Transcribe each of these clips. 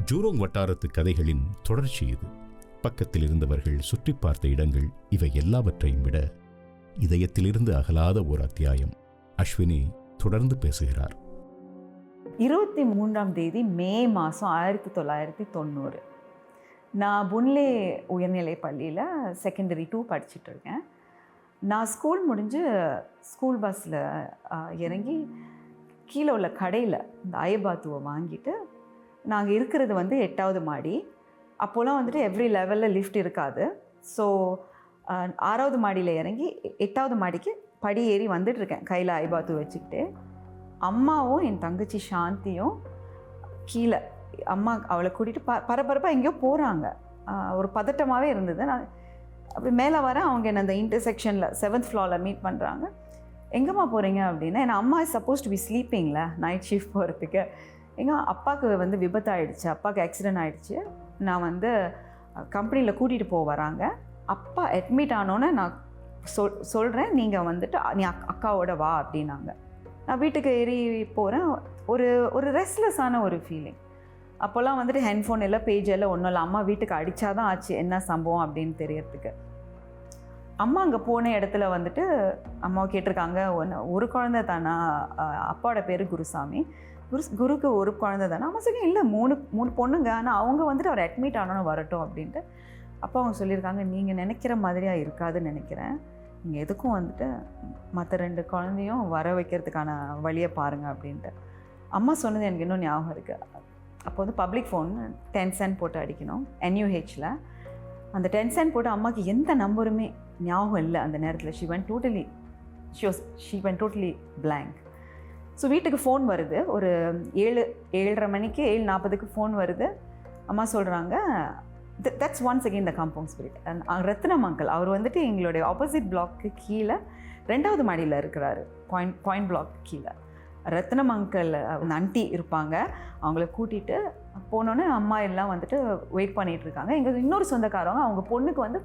Jurong வட்டாரத்து கதைகளின் தொடர்ச்சி இது. பக்கத்தில் இருந்தவர்கள் சுற்றி பார்த்த இடங்கள், இவை எல்லாவற்றையும் விட இதயத்திலிருந்து அகலாத ஓர் அத்தியாயம். அஸ்வினி தொடர்ந்து பேசுகிறார். 23ஆம் தேதி மே மாதம் 1990. நான் புன்லே உயர்நிலை பள்ளியில் செகண்டரி 2 படிச்சுட்ருக்கேன். நான் ஸ்கூல் முடிஞ்சு ஸ்கூல் பஸ்ஸில் இறங்கி கீழே உள்ள கடையில் இந்த ஐபாத்துவை வாங்கிட்டு, நாங்கள் இருக்கிறது வந்து 8வது மாடி. அப்போலாம் வந்துட்டு எவ்ரி லெவலில் லிஃப்ட் இருக்காது. ஸோ 6வது மாடியில் இறங்கி 8வது மாடிக்கு படி ஏறி வந்துட்டுருக்கேன் கையில் ஐபாத்து வச்சுக்கிட்டு. அம்மாவும் என் தங்கச்சி சாந்தியும் கீழே, அம்மா அவளை கூட்டிகிட்டு பரபரப்பாக எங்கேயோ போகிறாங்க. ஒரு பதட்டமாகவே இருந்தது. நான் அப்படி மேலே வரேன், அவங்க என்ன அந்த இன்டர்செக்ஷனில் 7th ஃப்ளோரில் மீட் பண்ணுறாங்க. எங்கேம்மா போகிறீங்க அப்படின்னா, என் அம்மா இஸ் சப்போஸ் டு பி ஸ்லீப்பிங்கில் நைட் ஷிஃப்ட் போகிறதுக்கு. எங்கள் அப்பாவுக்கு வந்து விபத்து ஆகிடுச்சு, அப்பாவுக்கு ஆக்சிடென்ட் ஆகிடுச்சு. நான் வந்து கம்பெனியில் கூட்டிகிட்டு போக வராங்க. அப்பா அட்மிட் ஆனோன்னே நான் சொல்கிறேன், நீங்கள் வந்துட்டு நீ அக்காவோட வா அப்படின்னாங்க. நான் வீட்டுக்கு ஏறி போகிறேன். ஒரு ரெஸ்ட்லெஸ்ஸான ஒரு ஃபீலிங். அப்போல்லாம் வந்துட்டு ஹெட்ஃபோன் இல்லை, பேஜ் எல்லாம் ஒன்றும் இல்லை. அம்மா வீட்டுக்கு அடித்தாதான் ஆச்சு என்ன சம்பவம் அப்படின்னு தெரியறதுக்கு. அம்மா அங்கே போன இடத்துல வந்துட்டு அம்மாவை கேட்டிருக்காங்க, ஒரு குழந்தை தானா, அப்பாவோட பேர் குருசாமி, குருக்கு ஒரு குழந்தை தானே. அம்மா சொல்லி இல்லை, மூணு பொண்ணுங்க, ஆனால் அவங்க வந்துட்டு அவர் அட்மிட் ஆனோன்னு வரட்டும் அப்படின்ட்டு. அப்பா அவங்க சொல்லியிருக்காங்க, நீங்கள் நினைக்கிற மாதிரியாக இருக்காதுன்னு நினைக்கிறேன், நீங்கள் எதுக்கும் வந்துட்டு மற்ற 2 குழந்தையும் வர வைக்கிறதுக்கான வழியை பாருங்கள் அப்படின்ட்டு. அம்மா சொன்னது எனக்கு இன்னும் ஞாபகம் இருக்குது. அப்போ வந்து பப்ளிக் ஃபோன் 10 சென்ட் போட்டு அடிக்கணும் NUHல. அந்த 10 சென்ட் போட்டு அம்மாவுக்கு எந்த நம்பருமே ஞாபகம் இல்லை அந்த நேரத்தில். She went totally blank. So வீட்டுக்கு ஃபோன் வருது. ஒரு 7:30 மணிக்கு 7:40க்கு ஃபோன் வருது. அம்மா சொல்கிறாங்க, that's once again the compound spirit. Rathnam uncle, அவர் வந்துட்டு எங்களுடைய ஆப்போசிட் பிளாக்கு கீழே 2வது மாடியில் இருக்கிறாரு, பாயிண்ட் பிளாக் கீழே. ரத்னம் அங்கிள் ஆண்டி இருப்பாங்க, அவங்கள கூட்டிகிட்டு போனோன்னே அம்மா எல்லாம் வந்துட்டு வெயிட் பண்ணிகிட்ருக்காங்க. எங்கள் இன்னொரு சொந்தக்காரவங்க அவங்க பொண்ணுக்கு வந்து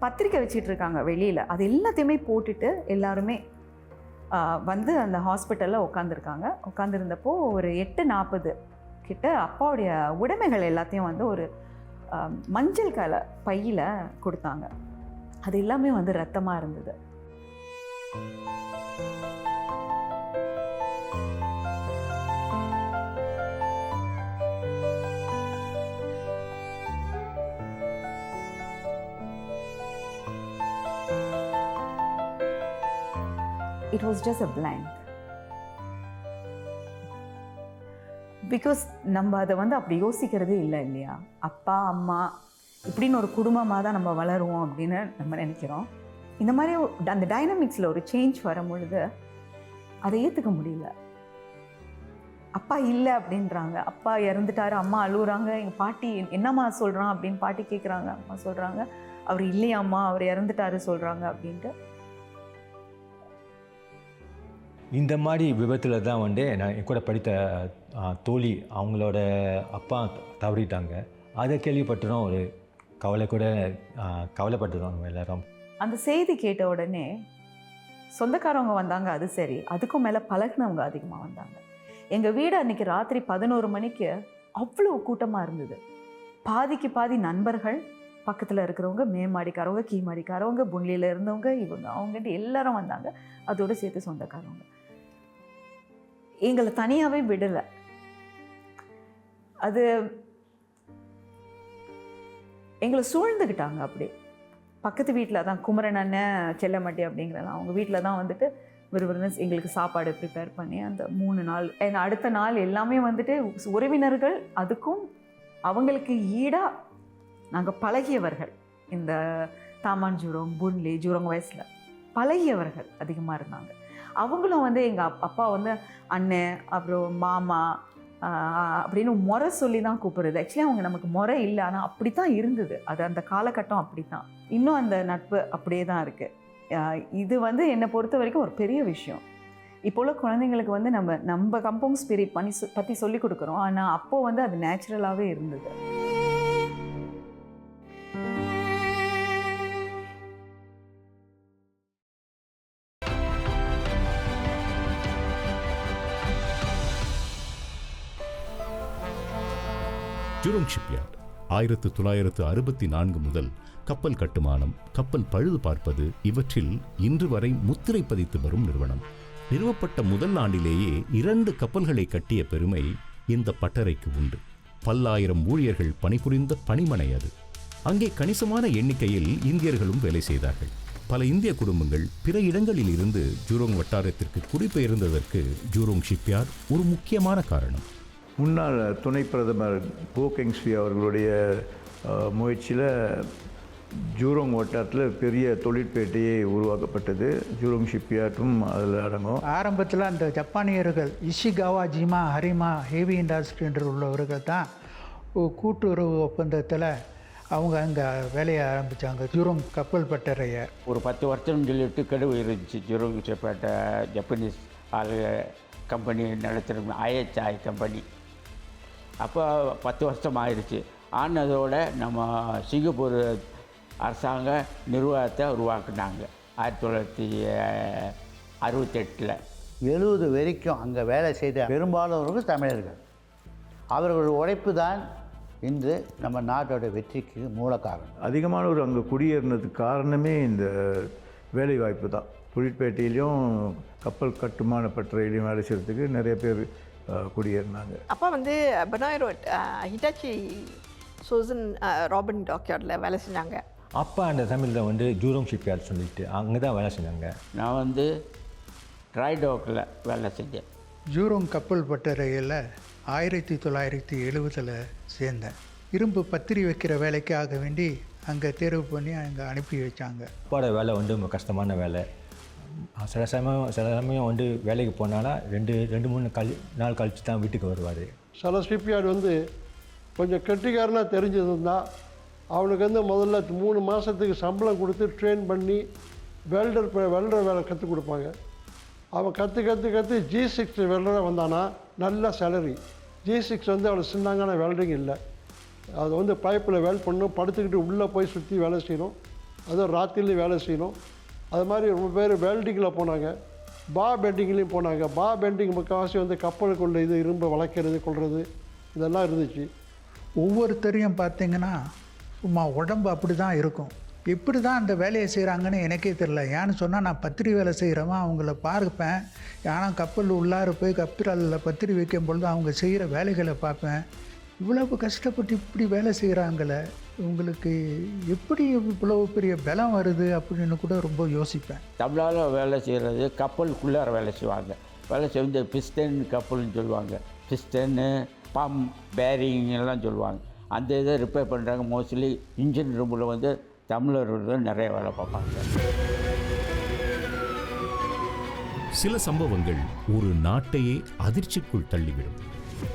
பத்திரிக்கை வச்சிட்ருக்காங்க வெளியில். அது எல்லாத்தையுமே போட்டுட்டு எல்லாருமே வந்து அந்த ஹாஸ்பிட்டலில் உட்காந்துருந்தப்போ ஒரு 8:40 கிட்ட அப்பாவுடைய உடைமைகள் எல்லாத்தையும் வந்து ஒரு மஞ்சள் கலர் பையில் கொடுத்தாங்க. அது எல்லாமே வந்து ரத்தமாக இருந்தது. It was just a blank. Because நம்ம அதை வந்து அப்படி யோசிக்கிறதே இல்லை இல்லையா. அப்பா அம்மா இப்படின்னு ஒரு குடும்பமாக தான் நம்ம வளருவோம் அப்படின்னு நம்ம நினைக்கிறோம். இந்த மாதிரி அந்த டைனமிக்ஸில் ஒரு சேஞ்ச் வரும்பொழுது அதை ஏற்றுக்க முடியல. அப்பா இல்லை அப்படின்றாங்க, அப்பா இறந்துட்டாரு, அம்மா அழுகுறாங்க. எங்கள் பாட்டி என்னம்மா சொல்கிறான் அப்படின்னு பாட்டி கேட்குறாங்க. அம்மா சொல்கிறாங்க, அவர் இல்லையாம்மா, அவர் இறந்துட்டாரு சொல்கிறாங்க அப்படின்ட்டு. இந்த மாதிரி விபத்தில் தான் வந்து நான் என் கூட படித்த தோழி அவங்களோட அப்பா தவறிட்டாங்க. அதை கேள்விப்பட்டதும் ஒரு கவலைப்பட்டதும் நம்ம எல்லாரும். அந்த செய்தி கேட்ட உடனே சொந்தக்காரவங்க வந்தாங்க, அது சரி. அதுக்கும் மேலே பழகினவங்க அதிகமாக வந்தாங்க. எங்கள் வீடு அன்றைக்கி ராத்திரி 11 மணிக்கு அவ்வளோ கூட்டமாக இருந்தது. பாதிக்கு பாதி நண்பர்கள், பக்கத்தில் இருக்கிறவங்க, மேமாடிக்காரவங்க, கீமாடிக்காரவங்க, புன்லியில் இருந்தவங்க, இவங்க அவங்ககிட்ட எல்லாரும் வந்தாங்க. அதோடு சேர்த்து சொந்தக்காரவங்க. எங்களை தனியாகவே விடலை. அது எங்களை சூழ்ந்துக்கிட்டாங்க. அப்படி பக்கத்து வீட்டில் தான் குமரன் அண்ணன், செல்லமட்டி அப்படிங்கிறலாம் அவங்க வீட்டில் தான் வந்துட்டு விறுவிறுன்னு எங்களுக்கு சாப்பாடு ப்ரிப்பேர் பண்ணி அந்த 3 நாள், அடுத்த நாள் எல்லாமே வந்துட்டு உறவினர்கள். அதுக்கும் அவங்களுக்கு ஈடாக நாங்கள் பழகியவர்கள், இந்த தாமான் ஜூரோங், புன்லி, ஜூரோங் வயசில் பழகியவர்கள் அதிகமாக இருந்தாங்க. அவங்களும் வந்து எங்கள் அப்பா வந்து அண்ணன், அப்புறம் மாமா அப்படின்னு முறை சொல்லி தான் கூப்பிடுறது. ஆக்சுவலி அவங்க நமக்கு முறை இல்லை, ஆனால் அப்படி தான் இருந்தது. அது அந்த காலகட்டம் அப்படி தான். இன்னும் அந்த நட்பு அப்படியே தான் இருக்குது. இது வந்து என்னை பொறுத்த வரைக்கும் ஒரு பெரிய விஷயம். இப்போ உள்ள குழந்தைங்களுக்கு வந்து நம்ம கம்பவுண்ட் ஸ்பிரிட் பற்றி சொல்லி கொடுக்குறோம், ஆனால் அப்போது வந்து அது நேச்சுரலாகவே இருந்தது. ஜூரோங் ஷிப்யார்ட் 1964 முதல் கப்பல் கட்டுமானம், கப்பல் பழுது பார்ப்பது இவற்றில் இன்று வரை முத்திரை பதித்து வரும் நிறுவனம். நிறுவப்பட்ட முதல் ஆண்டிலேயே 2 கப்பல்களை கட்டிய பெருமை இந்த பட்டறைக்கு உண்டு. பல்லாயிரம் ஊழியர்கள் பணிபுரிந்த பணிமனை அது. அங்கே கணிசமான எண்ணிக்கையில் இந்தியர்களும் வேலை செய்தார்கள். பல இந்திய குடும்பங்கள் பிற இடங்களில் இருந்து ஜூரோங் வட்டாரத்திற்கு குடிபெயர்ந்ததற்கு ஜூரோங் ஷிப்யார்ட் ஒரு முக்கியமான காரணம். முன்னாள் துணை பிரதமர் கோ கெங்ஸ்வி அவர்களுடைய முயற்சியில் ஜூரோங் வட்டாரத்தில் பெரிய தொழிற்பேட்டையே உருவாக்கப்பட்டது. ஜூரோங் ஷிப்யார்டும் அதில் அடங்கும். ஆரம்பத்தில் அந்த ஜப்பானியர்கள் இஷிகாவா, ஜிமா, ஹரிமா, ஹெவி இண்டஸ்ட்ரி என்று உள்ளவர்கள் தான் கூட்டுறவு ஒப்பந்தத்தில் அவங்க அங்கே வேலையை ஆரம்பித்தாங்க ஜூரோங் கப்பல் பட்டறையை. ஒரு 10 வருஷம் சொல்லிட்டு கெடுவு இருந்துச்சு. ஜூரோங் ஷிப்யார்ட் ஜப்பனீஸ் ஆளு கம்பெனி நடத்துகிற IHI கம்பெனி. அப்போ 10 வருஷம் ஆயிடுச்சு. ஆனதோட நம்ம சிங்கப்பூர் அரசாங்க நிர்வாகத்தை உருவாக்குனாங்க 1968. 70 வரைக்கும் அங்கே வேலை செய்த பெரும்பாலானவர்கள் தமிழர்கள். அவர்கள் உழைப்பு தான் இன்று நம்ம நாட்டோட வெற்றிக்கு மூல காரணம். அதிகமானவர் அங்கே குடியேறினதுக்கு காரணமே இந்த வேலைவாய்ப்பு தான். தொழிற்பேட்டையிலையும் கப்பல் கட்டுமான பட்டறையிலையும் வேலை செய்கிறதுக்கு நிறைய பேர் குடியேறினாங்க. அப்போ பெனாய் ரோட் ஹிட்டாச்சி சோசன் ராபின் டாக்யார்டில் வேலை செஞ்சாங்க. அப்பா அந்த தமிழில் ஜூரோங் ஷிப்யார்ட் சொல்லிட்டு அங்கே தான் வேலை செஞ்சாங்க. நான் ட்ரை டாக்கில் வேலை செஞ்சேன். ஜூரோங் கப்பல் பட்டறையில் 1970 சேர்ந்தேன். இரும்பு பத்திரி வைக்கிற வேலைக்காக வேண்டி அங்கே தேர்வு பண்ணி அங்கே அனுப்பி வச்சாங்க. அப்பாவோட வேலை ரொம்ப கஷ்டமான வேலை. சில சமயம் வேலைக்கு போனாலும் 2-3 நாள் கழிச்சு தான் வீட்டுக்கு வருவார். சில ஷிப்யார்டு கொஞ்சம் கெட்டிக்காரனாக தெரிஞ்சதுன்னா அவனுக்கு முதல்ல 3 மாதத்துக்கு சம்பளம் கொடுத்து ட்ரெயின் பண்ணி வெல்டர் வேலை கற்றுக் கொடுப்பாங்க. அவன் கற்று G6 வெல்டராக வந்தானா நல்ல சேலரி. G6 அவ்வளோ சின்னாங்கான வெல்டிங் இல்லை. அது பைப்பில் வெல்ட் பண்ணணும், படுத்துக்கிட்டு உள்ளே போய் சுற்றி வேலை செய்யணும், அதுவும் ராத்திரிலையும் வேலை செய்யணும். அது மாதிரி ரொம்ப பேர் வெல்டிங்கில் போனாங்க, பெண்டிங்லேயும் போனாங்க. பெண்டிங் முக்கால்வாசி கப்பலுக்குள்ள இரும்பை வளைக்கிறது கொள்வது இதெல்லாம் இருந்துச்சு. ஒவ்வொருத்தரையும் பார்த்திங்கன்னா சும்மா உடம்பு அப்படி தான் இருக்கும். எப்படி தான் அந்த வேலையை செய்கிறாங்கன்னு எனக்கே தெரியல. ஏன்னு சொன்னால் நான் பத்திரி வேலை செய்கிறவன், அவங்கள பார்ப்பேன். ஏன்னா கப்பல் உள்ளார போய் கப்பலில் பத்திரி வைக்கும் பொழுது அவங்க செய்கிற வேலைகளை பார்ப்பேன். இவ்வளவு கஷ்டப்பட்டு இப்படி வேலை செய்கிறாங்களே, இவங்களுக்கு எப்படி இவ்வளவு பெரிய பலம் வருது அப்படின்னு கூட ரொம்ப யோசிப்பேன். தமிழால் வேலை செய்கிறது கப்பலுக்குள்ளார வேலை செய்வாங்க. வேலை செய்ய பிஸ்டன் கப்பல்னு சொல்லுவாங்க. பிஸ்டன்னு பம்ப் பேரிங் எல்லாம் சொல்லுவாங்க. அந்த இதை ரிப்பேர் பண்ணுறாங்க. மோஸ்ட்லி இன்ஜின் ரூமில் தமிழர்கள் நிறைய வேலை பார்ப்பாங்க. சில சம்பவங்கள் ஒரு நாட்டையே அதிர்ச்சிக்குள் தள்ளிவிடும்.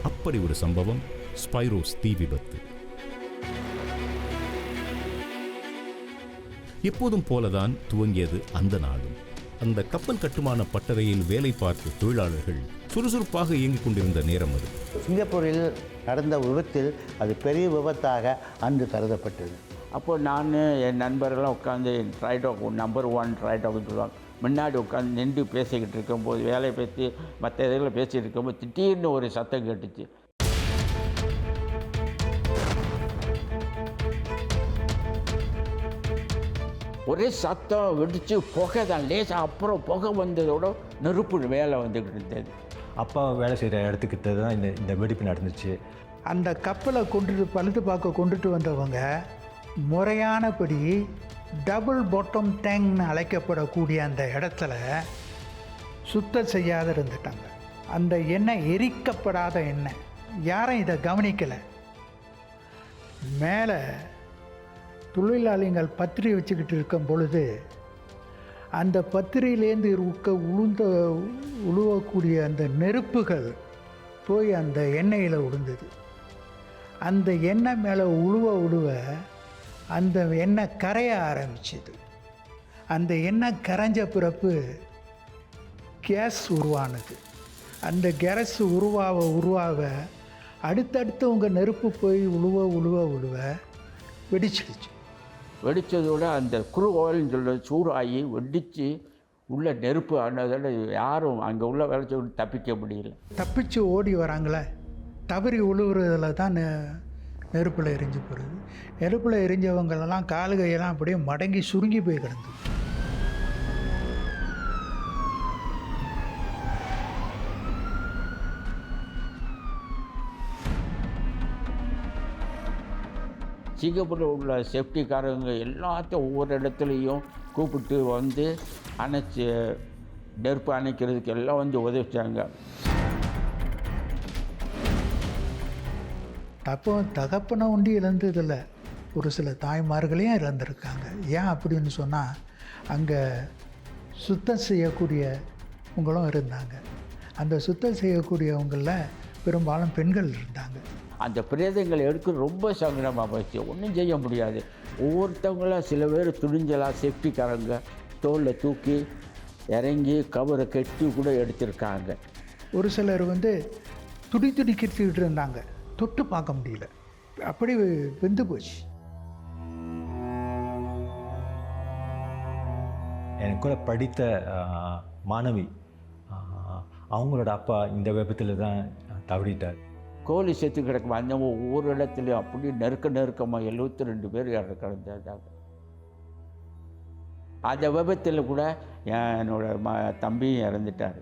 அப்படி ஒரு சம்பவம் ஸ்பைரோஸ் தீ விபத்து. எப்போதும் போலதான் துவங்கியது அந்த நாளும். அந்த கப்பல் கட்டுமான பட்டறையில் வேலை பார்த்த தொழிலாளர்கள் சுறுசுறுப்பாக இயங்கிக் கொண்டிருந்த நேரம் அது. சிங்கப்பூரில் நடந்த விபத்தில் அது பெரிய விபத்தாக அன்று கருதப்பட்டது. அப்போது நான் என் நண்பர்கள்லாம் உட்காந்து ட்ரைடாக் நம்பர் 1 ட்ரைடாக்னு சொல்லுவாங்க. முன்னாடி உட்காந்து நின்று பேசிக்கிட்டு இருக்கும்போது, வேலையை பற்றி மற்ற இதில் பேசிகிட்டு இருக்கும்போது திடீர்னு ஒரு சத்தம் கேட்டுச்சு. ஒரே சத்தம் வெடிச்சு புகை தான் லேசாக. அப்புறம் புகை வந்ததோட நெருப்பு வேலை வந்துக்கிட்டு இருந்தது. அப்பா வேலை செய்கிற இடத்துக்கிட்ட தான் இந்த வெடிப்பு நடந்துச்சு. அந்த கப்பலை பழுது பார்க்க கொண்டுட்டு வந்தவங்க முறையானபடி டபுள் பாட்டம் டேங்க்னு அழைக்கப்படக்கூடிய அந்த இடத்துல சுத்தம் செய்யாத இருந்துட்டாங்க. அந்த எண்ணெய் எரிக்கப்படாத எண்ணெய். யாரும் இதை கவனிக்கலை. மேலே தொழிலாளிகள் பத்திரி வச்சுக்கிட்டு இருக்கும் பொழுது அந்த பத்திரியிலேருந்து உழுவக்கூடிய அந்த நெருப்புகள் போய் அந்த எண்ணெயில் விழுந்தது. அந்த எண்ணெய் மேலே உழுவ அந்த எண்ணெய் கரைய ஆரம்பிச்சிது. அந்த எண்ணெய் கரைஞ்ச பிறப்பு கேஸ் உருவானது. அந்த கேஸ் உருவாக அடுத்தடுத்து உங்கள் நெருப்பு போய் உழுவ வெடிச்சிடுச்சு. வெடித்ததோட அந்த குரு ஆயில்னு சொல்ல சூடாகி வெடித்து உள்ள நெருப்பு ஆனதோட யாரும் அங்கே உள்ள வேலை செய்ய தப்பிக்க முடியல. தப்பிச்சு ஓடி வராங்களே, தவறி உழுவுறதுல தான் நெருப்பில் எரிஞ்சு போகிறது. நெருப்பில் எரிஞ்சவங்களெல்லாம் கால் கையெல்லாம் அப்படியே மடங்கி சுருங்கி போய் கிடந்தது. சிங்கப்பூரில் உள்ள சேஃப்டிக்காரங்க எல்லாத்தையும் ஒவ்வொரு இடத்துலையும் கூப்பிட்டு வந்து அணைச்சி நெருப்பு அணைக்கிறதுக்கு எல்லாம் வந்து உதவிச்சாங்க. அப்போ தகப்பனை உண்டி இழந்ததில்லை, ஒரு சில தாய்மார்களையும் இழந்திருக்காங்க. ஏன் அப்படின்னு சொன்னால் அங்கே சுத்தம் செய்யக்கூடியவங்களும் இருந்தாங்க. அந்த சுத்தம் செய்யக்கூடியவங்களில் பெரும்பாலும் பெண்கள் இருந்தாங்க. அந்த பிரேதங்களை எடுக்க ரொம்ப சங்கடமாக போச்சு. ஒன்றும் செய்ய முடியாது. ஒவ்வொருத்தவங்களாம் சில பேர் துணிஞ்சலாக சேஃப்டிக்காரங்க தோளில் தூக்கி இறங்கி கவரை கட்டி கூட எடுத்திருக்காங்க. ஒரு சிலர் துடிக்கிட்டு இருந்தாங்க, தொட்டு பார்க்க முடியல, அப்படி வெந்து போச்சு. எனக்கு கூட படித்த மாணவி, அவங்களோட அப்பா இந்த விபத்தில் தான் தவறிட்டார். கோழி செத்து கிடக்கும் அந்த ஒவ்வொரு இடத்துலையும் அப்படி நெருக்கமாக 72 பேர் கிடந்தாங்க. அந்த விபத்தில் கூட என்னோட தம்பியும் இறந்துட்டார்.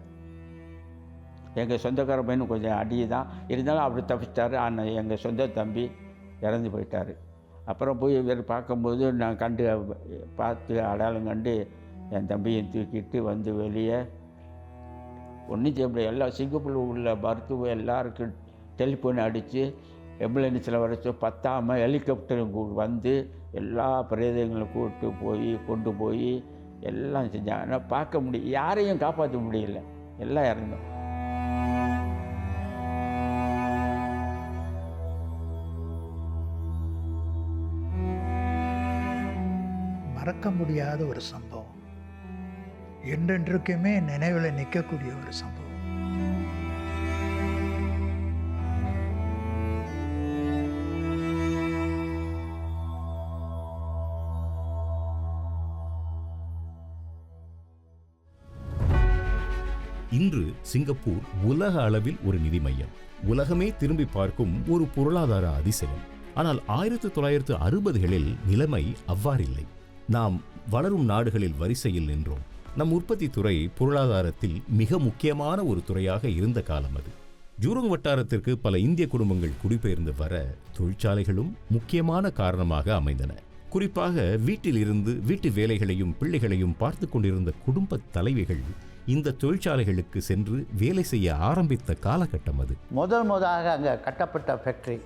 எங்கள் சொந்தக்கார பையனும் கொஞ்சம் அடி தான் இருந்தாலும் அவர் தப்பிச்சிட்டார். ஆனால் எங்கள் சொந்த தம்பி இறந்து போயிட்டார். அப்புறம் போய் இவர் பார்க்கும்போது நான் பார்த்து அடையாளம் கண்டு என் தம்பியை தூக்கிட்டு வந்து வெளியே ஒன்றும் செய்ய முடியாது. எல்லா சிங்கப்பூரில் உள்ள மருத்துவம் எல்லாருக்கும் டெலிஃபோன் அடித்து ஆம்புலன்ஸில் வரைச்சி பத்தாமல் ஹெலிகாப்டரும் வந்து எல்லா பிரேதங்களும் கொண்டு போய் எல்லாம் செஞ்சாங்க. ஆனால் பார்க்க முடியும், யாரையும் காப்பாற்ற முடியல, எல்லாம் இறந்தோம். மறக்க முடியாத ஒரு சம்பவம், என்றென்றுக்குமே நினைவில் நிற்கக்கூடிய ஒரு சம்பவம். இன்று சிங்கப்பூர் உலக அளவில் ஒரு நிதி மையம், உலகமே திரும்பி பார்க்கும் ஒரு பொருளாதார அதிசயம். ஆனால் 1960களில் நிலைமை அவ்வாறில்லை. நாம் வளரும் நாடுகளில் வரிசையில் நின்றோம். நம் உற்பத்தி துறை பொருளாதாரத்தில் மிக முக்கியமான ஒரு துறையாக இருந்த காலம் அது. ஜூரோங் வட்டாரத்திற்கு பல இந்திய குடும்பங்கள் குடிபெயர்ந்து வர தொழிற்சாலைகளும் முக்கியமான காரணமாக அமைந்தன. குறிப்பாக வீட்டில் இருந்து வீட்டு வேலைகளையும் பிள்ளைகளையும் பார்த்து கொண்டிருந்த குடும்ப தலைவிகள் இந்த தொழிற்சாலைகளுக்கு சென்று வேலை செய்ய ஆரம்பித்த காலகட்டம் அது. முதலாக அங்கே கட்டப்பட்ட ஃபேக்ட்ரி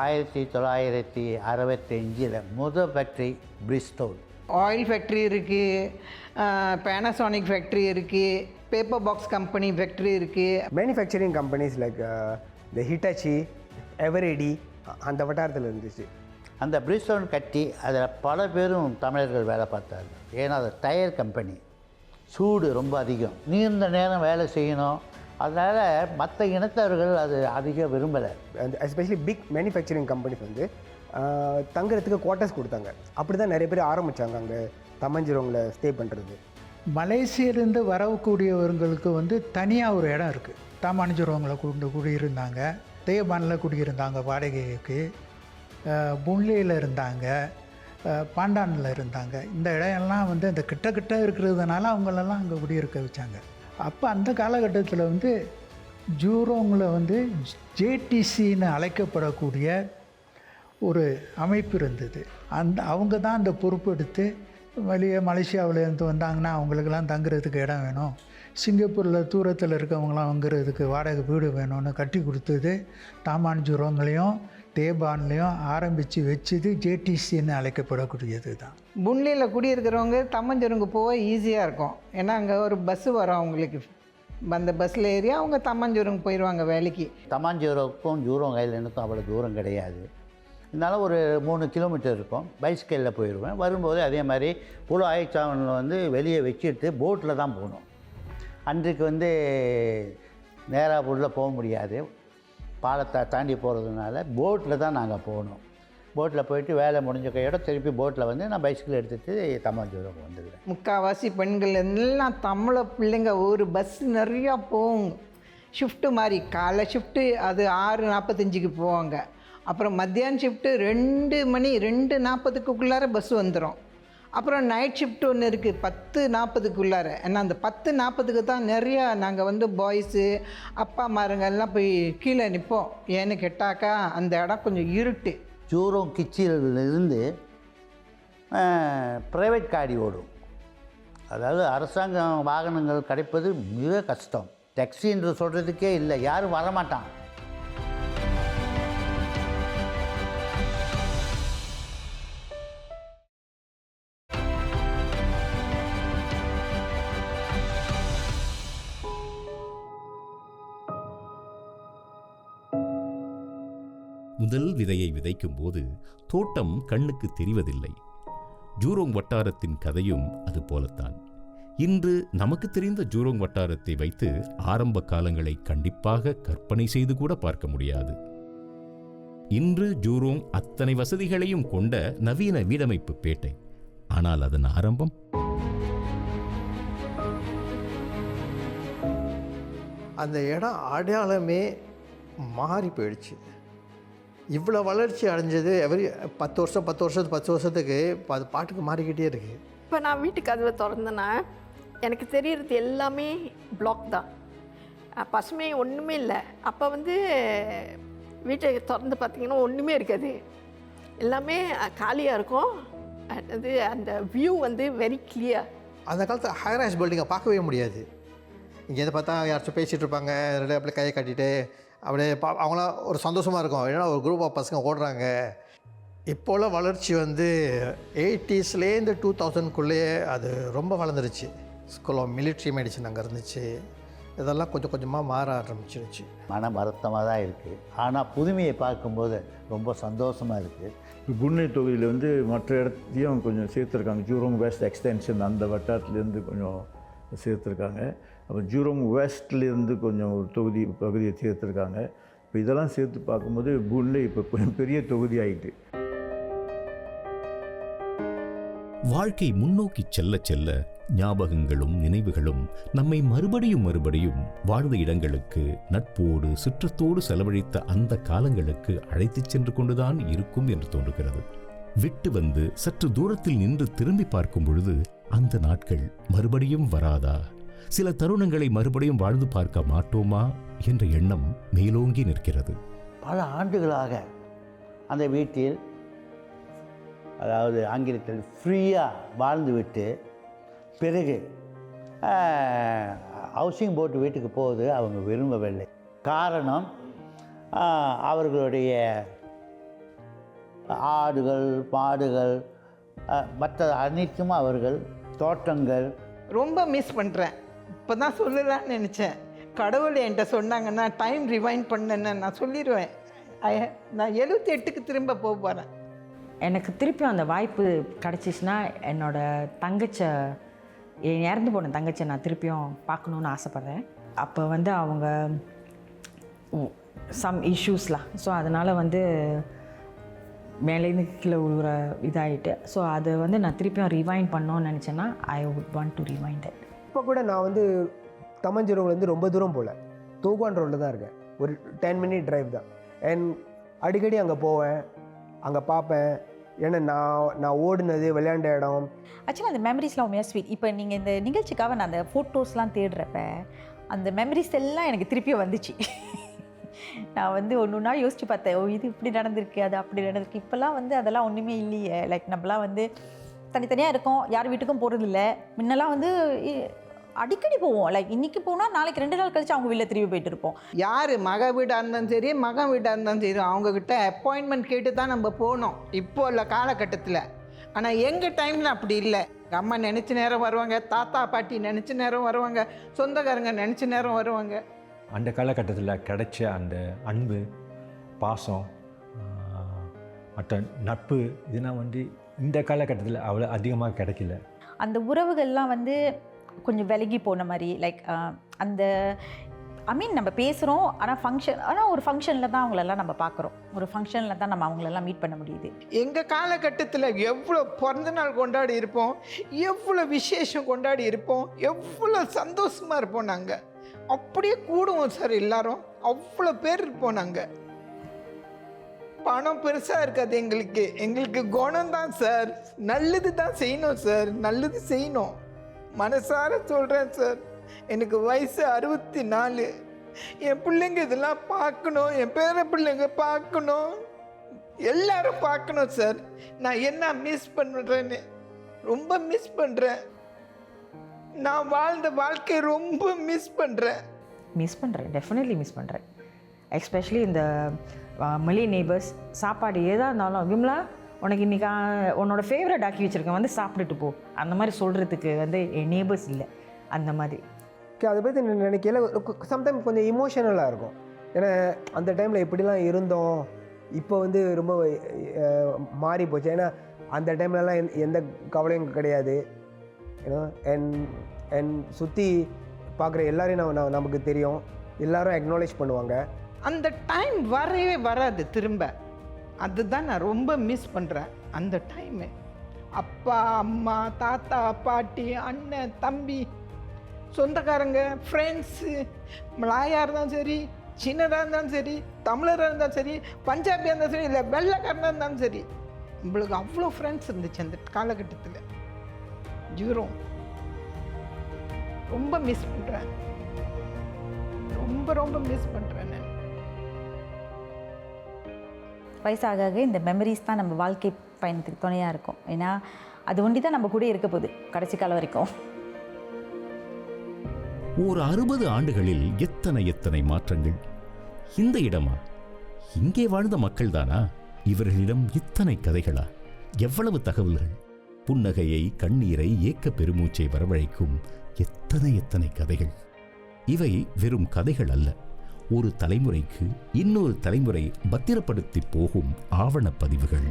1965 முதல் ஃபேக்ட்ரி பிரிஸ்டோல். ஆயில் ஃபேக்ட்ரி இருக்குது, பேனாசோனிக் ஃபேக்ட்ரி இருக்குது, பேப்பர் பாக்ஸ் கம்பெனி ஃபேக்ட்ரி இருக்குது. மேனுஃபேக்சரிங் கம்பெனிஸ் லைக் இந்த ஹிட்டாச்சி, எவரேடி அந்த வட்டாரத்தில் இருந்துச்சு. அந்த பிரிஸ்டோல் கட்டி அதில் பல பேரும் தமிழர்கள் வேலை பார்த்தாங்க. ஏன்னா அது டயர் கம்பெனி, சூடு ரொம்ப அதிகம், நீண்ட நேரம் வேலை செய்யணும். அதனால் மற்ற இனத்தவர்கள் அது அதிகம் விரும்பலை. எஸ்பெஷலி பிக் மேனுஃபேக்சரிங் கம்பெனிஸ் தங்குறதுக்கு குவார்ட்டர்ஸ் கொடுத்தாங்க. அப்படி தான் நிறைய பேர் ஆரம்பித்தாங்க அங்கே தமஞ்சிரோங்கில் ஸ்டே பண்ணுறது. மலேசியிலேருந்து வரக்கூடியவர்களுக்கு தனியாக ஒரு இடம் இருக்குது. தாமாஞ்சிரோங்கில் குடியிருந்தாங்க, தேபானில் குடியிருந்தாங்க வாடகைக்கு, புன்லேயில் இருந்தாங்க, பாண்டானில் இருந்தாங்க. இந்த இடையெல்லாம் இந்த கிட்ட இருக்கிறதுனால அவங்களெல்லாம் அங்கே குடியிருக்க வச்சாங்க. அப்போ அந்த காலகட்டத்தில் ஜூரோங்கில் ஜேடிசின்னு அழைக்கப்படக்கூடிய ஒரு அமைப்பு இருந்தது. அவங்க தான் அந்த பொறுப்பு எடுத்து வெளியே மலேசியாவிலேருந்து வந்தாங்கன்னா அவங்களுக்கெல்லாம் தங்குறதுக்கு இடம் வேணும், சிங்கப்பூரில் தூரத்தில் இருக்கவங்களாம் வாங்குறதுக்கு வாடகை வீடு வேணும்னு கட்டி கொடுத்தது தாமாஞ்சிரோங்களையும் தேபான்லேயும் ஆரம்பித்து வச்சது ஜேடிசின்னு அழைக்கப்படக்கூடியது தான். புன்லேயில் குடியிருக்கிறவங்க தம்மஞ்சோருங்க போக ஈஸியாக இருக்கும். ஏன்னா அங்கே ஒரு பஸ்ஸு வரும் அவங்களுக்கு, அந்த பஸ்ஸில் ஏறி அவங்க தம்மஞ்சோருங்க போயிடுவாங்க வேலைக்கு. தமாஞ்சோருக்கும் ஜூரோங் ஐலண்டுக்கும் அவ்வளோ தூரம் கிடையாது. இதனால் ஒரு 3 கிலோமீட்டர் இருக்கும். பைஸ்கலில் போயிடுவேன். வரும்போது அதே மாதிரி புழு ஆயிச்சாவனில் வெளியே வச்சுட்டு போட்டில் தான் போகணும். அன்றைக்கு நேராக உள்ளே போக முடியாது, பாலத்தை தாண்டி போகிறதுனால போட்டில் தான் நாங்கள் போகணும். போட்டில் போயிட்டு வேலை முடிஞ்ச கையோட திருப்பி போட்டில் நான் பைஸ்கிள் எடுத்துகிட்டு தமாஞ்சோருக்கு வந்துடுவேன். முக்கால்வாசி பெண்கள் எல்லாம் தமிழை பிள்ளைங்க ஒரு பஸ் நிறையா போகும். ஷிஃப்ட்டு மாதிரி காலை ஷிஃப்ட்டு அது 6:45க்கு போவாங்க. அப்புறம் மத்தியானம் ஷிஃப்ட்டு 2 மணி 2:40க்குள்ளார பஸ் வந்துடும். அப்புறம் நைட் ஷிஃப்ட் ஒன்று இருக்குது 10:40க்குள்ளார. ஏன்னா அந்த 10:40க்கு தான் நிறையா நாங்கள் வந்து பாய்ஸு அப்பா அம்மாருங்கெல்லாம் போய் கீழே நிற்போம். ஏன்னு கேட்டாக்கா அந்த இடம் கொஞ்சம் இருட்டு. ஜூரோங் கிச்சியிலிருந்து ப்ரைவேட் காடி ஓடும். அதாவது அரசாங்க வாகனங்கள் கிடைப்பது மிக கஷ்டம். டாக்ஸி என்று சொல்கிறதுக்கே இல்லை, யாரும் வரமாட்டான். முதல் விதையை விதைக்கும் போது தோட்டம் கண்ணுக்கு தெரிவதில்லை. ஜூரோங் வட்டாரத்தின் கதையும் அது போலத்தான். இன்று நமக்கு தெரிந்த ஜூரோங் வட்டாரத்தை வைத்து ஆரம்ப காலங்களை கண்டிப்பாக கற்பனை செய்து கூட பார்க்க முடியாது. இன்று ஜூரோங் அத்தனை வசதிகளையும் கொண்ட நவீன வீடமைப்பு பேட்டை. ஆனால் அதன் ஆரம்பம் அந்த இடம் அடையாளமே மாறி போயிடுச்சு. இவ்வளோ வளர்ச்சி அடைஞ்சது 10 வருஷத்துக்கு அது பாட்டுக்கு மாறிக்கிட்டே இருக்குது. இப்போ நான் வீட்டு கதவை திறந்தேன்னா எனக்கு தெரியறது எல்லாமே பிளாக் தான், பசுமை ஒன்றுமே இல்லை. அப்போ வந்து வீட்டை திறந்து பார்த்திங்கன்னா ஒன்றுமே இருக்காது, எல்லாமே காலியாக இருக்கும். அது அந்த வியூ வந்து வெரி கிளியர். அந்த காலத்தில் ஹைரைஸ் பில்டிங்கை பார்க்கவே முடியாது. இங்கேருந்து பார்த்தா யாராச்சும் பேசிகிட்டு இருப்பாங்க, அப்படியே கையை கட்டிட்டு அப்படியே அவங்களாம் ஒரு சந்தோஷமாக இருக்கும். ஏன்னா ஒரு குரூப் ஆஃப் பசங்க ஓடுறாங்க. இப்போலாம் வளர்ச்சி வந்து 80ஸ்லேருந்து 2000க்குள்ளேயே அது ரொம்ப வளர்ந்துருச்சு. ஸ்கூல் ஆஃப் மிலிட்ரி மெடிசன் அங்கே இருந்துச்சு. இதெல்லாம் கொஞ்சம் கொஞ்சமாக மாற ஆரம்பிச்சிருச்சு. மன வருத்தமாக தான் இருக்குது. ஆனால் புதுமையை பார்க்கும்போது ரொம்ப சந்தோஷமாக இருக்குது. புன்னை தொகுதியில் வந்து மற்ற இடத்தையும் கொஞ்சம் சேர்த்துருக்காங்க. ஜூரோங் வெஸ்ட் எக்ஸ்டென்ஷன் அந்த வட்டாரத்துலேருந்து கொஞ்சம் சேர்த்துருக்காங்க. அப்புறம் ஜூரோங் வெஸ்ட்லேருந்து கொஞ்சம் ஒரு பகுதியை சேர்த்துருக்காங்க. இப்போ இதெல்லாம் சேர்த்து பார்க்கும்போது புன்னை இப்போ கொஞ்சம் பெரிய தொகுதி ஆகிட்டு. வாழ்க்கை முன்னோக்கி செல்ல செல்ல ஞாபகங்களும் நினைவுகளும் நம்மை மறுபடியும் வாழ்ந்த இடங்களுக்கு, நட்போடு சுற்றத்தோடு செலவழித்த அந்த காலங்களுக்கு அழைத்துச் சென்று கொண்டுதான் இருக்கும் என்று தோன்றுகிறது. விட்டு வந்து சற்று தூரத்தில் நின்று திரும்பி பார்க்கும் பொழுது அந்த நாட்கள் மறுபடியும் வராதா, சில தருணங்களை மறுபடியும் வாழ்ந்து பார்க்க மாட்டோமா என்ற எண்ணம் மேலோங்கி நிற்கிறது. பல ஆண்டுகளாக அந்த வீட்டில், அதாவது ஆங்கிலத்தில் ஃப்ரீயாக வாழ்ந்துவிட்டு பிறகு ஹவுசிங் போர்டு வீட்டுக்கு போவது அவங்க விரும்பவில்லை. காரணம், அவர்களுடைய ஆடுகள் மாடுகள் மற்ற அனைத்தும் அவர்கள் தோட்டங்கள் ரொம்ப மிஸ் பண்ணுறேன். இப்போ தான் சொல்லலான்னு நினச்சேன். கடவுள் என்கிட்ட சொன்னாங்கன்னா டைம் ரிவைண்ட் பண்ணேன்னு நான் சொல்லிடுவேன். நான் 78க்கு திரும்ப போக போகிறேன். எனக்கு திருப்பியும் அந்த வாய்ப்பு கிடச்சிச்சின்னா என்னோடய தங்கச்சை, என் இறந்து போன தங்கச்சை நான் திருப்பியும் பார்க்கணுன்னு ஆசைப்பட்றேன். அப்போ வந்து அவங்க சம் இஷ்யூஸ்லாம், ஸோ அதனால் வந்து மேலேருந்து கீழே விழுகிற இதாகிட்டு, ஸோ அதை வந்து நான் திருப்பியும் ரிவைண்ட் பண்ணோன்னு நினச்சேன்னா I would want to rewind it. இப்போ கூட நான் வந்து தமஞ்சூரோங்லேருந்து ரொம்ப தூரம் போகல, தூகுவான் ரோட்டில் தான் இருக்கேன். ஒரு 10 minute டிரைவ் தான். அண்ட் அடிக்கடி அங்கே போவேன், அங்கே பார்ப்பேன். ஏன்னா நான் ஓடினது விளையாண்ட இடம். ஆக்சுவலாக அந்த மெமரிஸ்லாம் உண்மையாக ஸ்வீட். இப்போ நீங்கள் இந்த நிகழ்ச்சிக்காக நான் அந்த ஃபோட்டோஸ்லாம் தேடுறப்ப அந்த மெமரிஸ் எல்லாம் எனக்கு திருப்பியும் வந்துச்சு. நான் வந்து ஒன்று யோசிச்சு பார்த்தேன், ஓ இது இப்படி நடந்திருக்கு, அது அப்படி நடந்திருக்கு. இப்போல்லாம் வந்து அதெல்லாம் ஒன்றுமே இல்லையே. லைக் நம்மளாம் வந்து தனித்தனியாக இருக்கோம், யார் வீட்டுக்கும் போகிறதில்ல. முன்னெல்லாம் வந்து அடிக்கடி போவோம். லைக் இன்றைக்கி போனால் நாளைக்கு 2 நாள் கழிச்சு அவங்க வீட்டில் திரும்பி போயிட்டு இருப்போம். யார் மக வீடாக இருந்தாலும் சரி, மகன் வீடாக இருந்தாலும் சரி, அவங்கக்கிட்ட அப்பாயின்மெண்ட் கேட்டு தான் நம்ம போகணும் இப்போ உள்ள காலகட்டத்தில். ஆனால் எங்கள் டைமில் அப்படி இல்லை. எங்கள் அம்மா நினச்ச நேரம் வருவாங்க, தாத்தா பாட்டி நினச்ச நேரம் வருவாங்க, சொந்தக்காரங்க நினச்ச நேரம் வருவாங்க. அந்த காலகட்டத்தில் கிடைச்ச அந்த அன்பு, பாசம், மற்ற நட்பு, இதெல்லாம் வந்து இந்த காலகட்டத்தில் அவ்வளோ அதிகமாக கிடைக்கல. அந்த உறவுகள்லாம் வந்து கொஞ்சம் விலகி போன மாதிரி. லைக் அந்த நம்ம பேசுகிறோம், ஆனால் ஒரு ஃபங்க்ஷனில் தான் அவங்களெல்லாம் நம்ம பார்க்குறோம். ஒரு ஃபங்க்ஷனில் தான் நம்ம அவங்களெல்லாம் மீட் பண்ண முடியுது. எங்கள் காலகட்டத்தில் எவ்வளோ பிறந்த நாள் கொண்டாடி இருப்போம், எவ்வளோ விசேஷம் கொண்டாடி இருப்போம், எவ்வளோ சந்தோஷமாக இருப்போம். நாங்கள் அப்படியே கூடுவோம் சார், எல்லாரும் அவ்வளோ பேர் இருப்போம். நாங்கள் பணம் பெருசாக இருக்காது எங்களுக்கு குணம் தான் சார். நல்லது தான் செய்யணும் சார், நல்லது செய்யணும். மனசார சொல்கிறேன் சார். எனக்கு வயசு 64. என் பிள்ளைங்க இதெல்லாம் பார்க்கணும், என் பேர பிள்ளைங்க பார்க்கணும், எல்லாரும் பார்க்கணும் சார். நான் என்ன மிஸ் பண்ணுறேன்னு ரொம்ப மிஸ் பண்ணுறேன். நான் வாழ்ந்த வாழ்க்கையை ரொம்ப மிஸ் பண்ணுறேன். டெஃபினெட்லி மிஸ் பண்ணுறேன். எஸ்பெஷலி இந்த மலி நெய்பர்ஸ். சாப்பாடு ஏதாக இருந்தாலும், விமலா உனக்கு இன்றைக்கி உன்னோட ஃபேவரட் ஆக்கி வச்சுருக்கேன், வந்து சாப்பிட்டுட்டு போ, அந்த மாதிரி சொல்கிறதுக்கு வந்து என் நெய்பர்ஸ் இல்லை. அந்த மாதிரி அதை பற்றி நினைக்கல. சம்டைம் கொஞ்சம் இமோஷனலாக இருக்கும். ஏன்னா அந்த டைமில் எப்படிலாம் இருந்தோம், இப்போ வந்து ரொம்ப மாறி போச்சு. ஏன்னா அந்த டைம்லலாம் எந்த கவலையும் கிடையாது. ஏன்னா என் சுற்றி பார்க்குற எல்லாரையும் நமக்கு தெரியும், எல்லாரும் அக்னாலேஜ் பண்ணுவாங்க. அந்த டைம் வரவே வராது திரும்ப. அதுதான் நான் ரொம்ப மிஸ் பண்ணுறேன். அந்த டைமு அப்பா அம்மா தாத்தா பாட்டி அண்ணன் தம்பி சொந்தக்காரங்க ஃப்ரெண்ட்ஸு மலாயாக இருந்தாலும் சரி, சின்னதாக இருந்தாலும் சரி, தமிழராக இருந்தாலும் சரி, பஞ்சாபியாக இருந்தாலும் சரி, இல்லை வெள்ளைக்காரனாக இருந்தாலும் சரி, நம்மளுக்கு அவ்வளோ ஃப்ரெண்ட்ஸ் இருந்துச்சு அந்த காலகட்டத்தில். ஜூரோங் ரொம்ப மிஸ் பண்ணுறேன், ரொம்ப மிஸ் பண்ணுறேன் நான். வயசாக இந்த மெமரிஸ் தான் நம்ம வாழ்க்கை பயணத்துக்கு துணையாக இருக்கும். ஏன்னா அது ஒண்டி தான் நம்ம கூட இருக்க போகுது கடைசி காலம் வரைக்கும். ஒரு 60 ஆண்டுகளில் எத்தனை மாற்றங்கள்! இந்த இடமா? இங்கே வாழ்ந்த மக்கள் தானா? இவர்களிடம் இத்தனை கதைகளா? எவ்வளவு தகவல்கள்! புன்னகையை, கண்ணீரை, ஏக்க பெருமூச்சை வரவழைக்கும் எத்தனை கதைகள்! இவை வெறும் கதைகள் அல்ல, ஒரு தலைமுறைக்கு இன்னொரு தலைமுறை பத்திரப்படுத்தி போகும் ஆவணப்பதிவுகள்.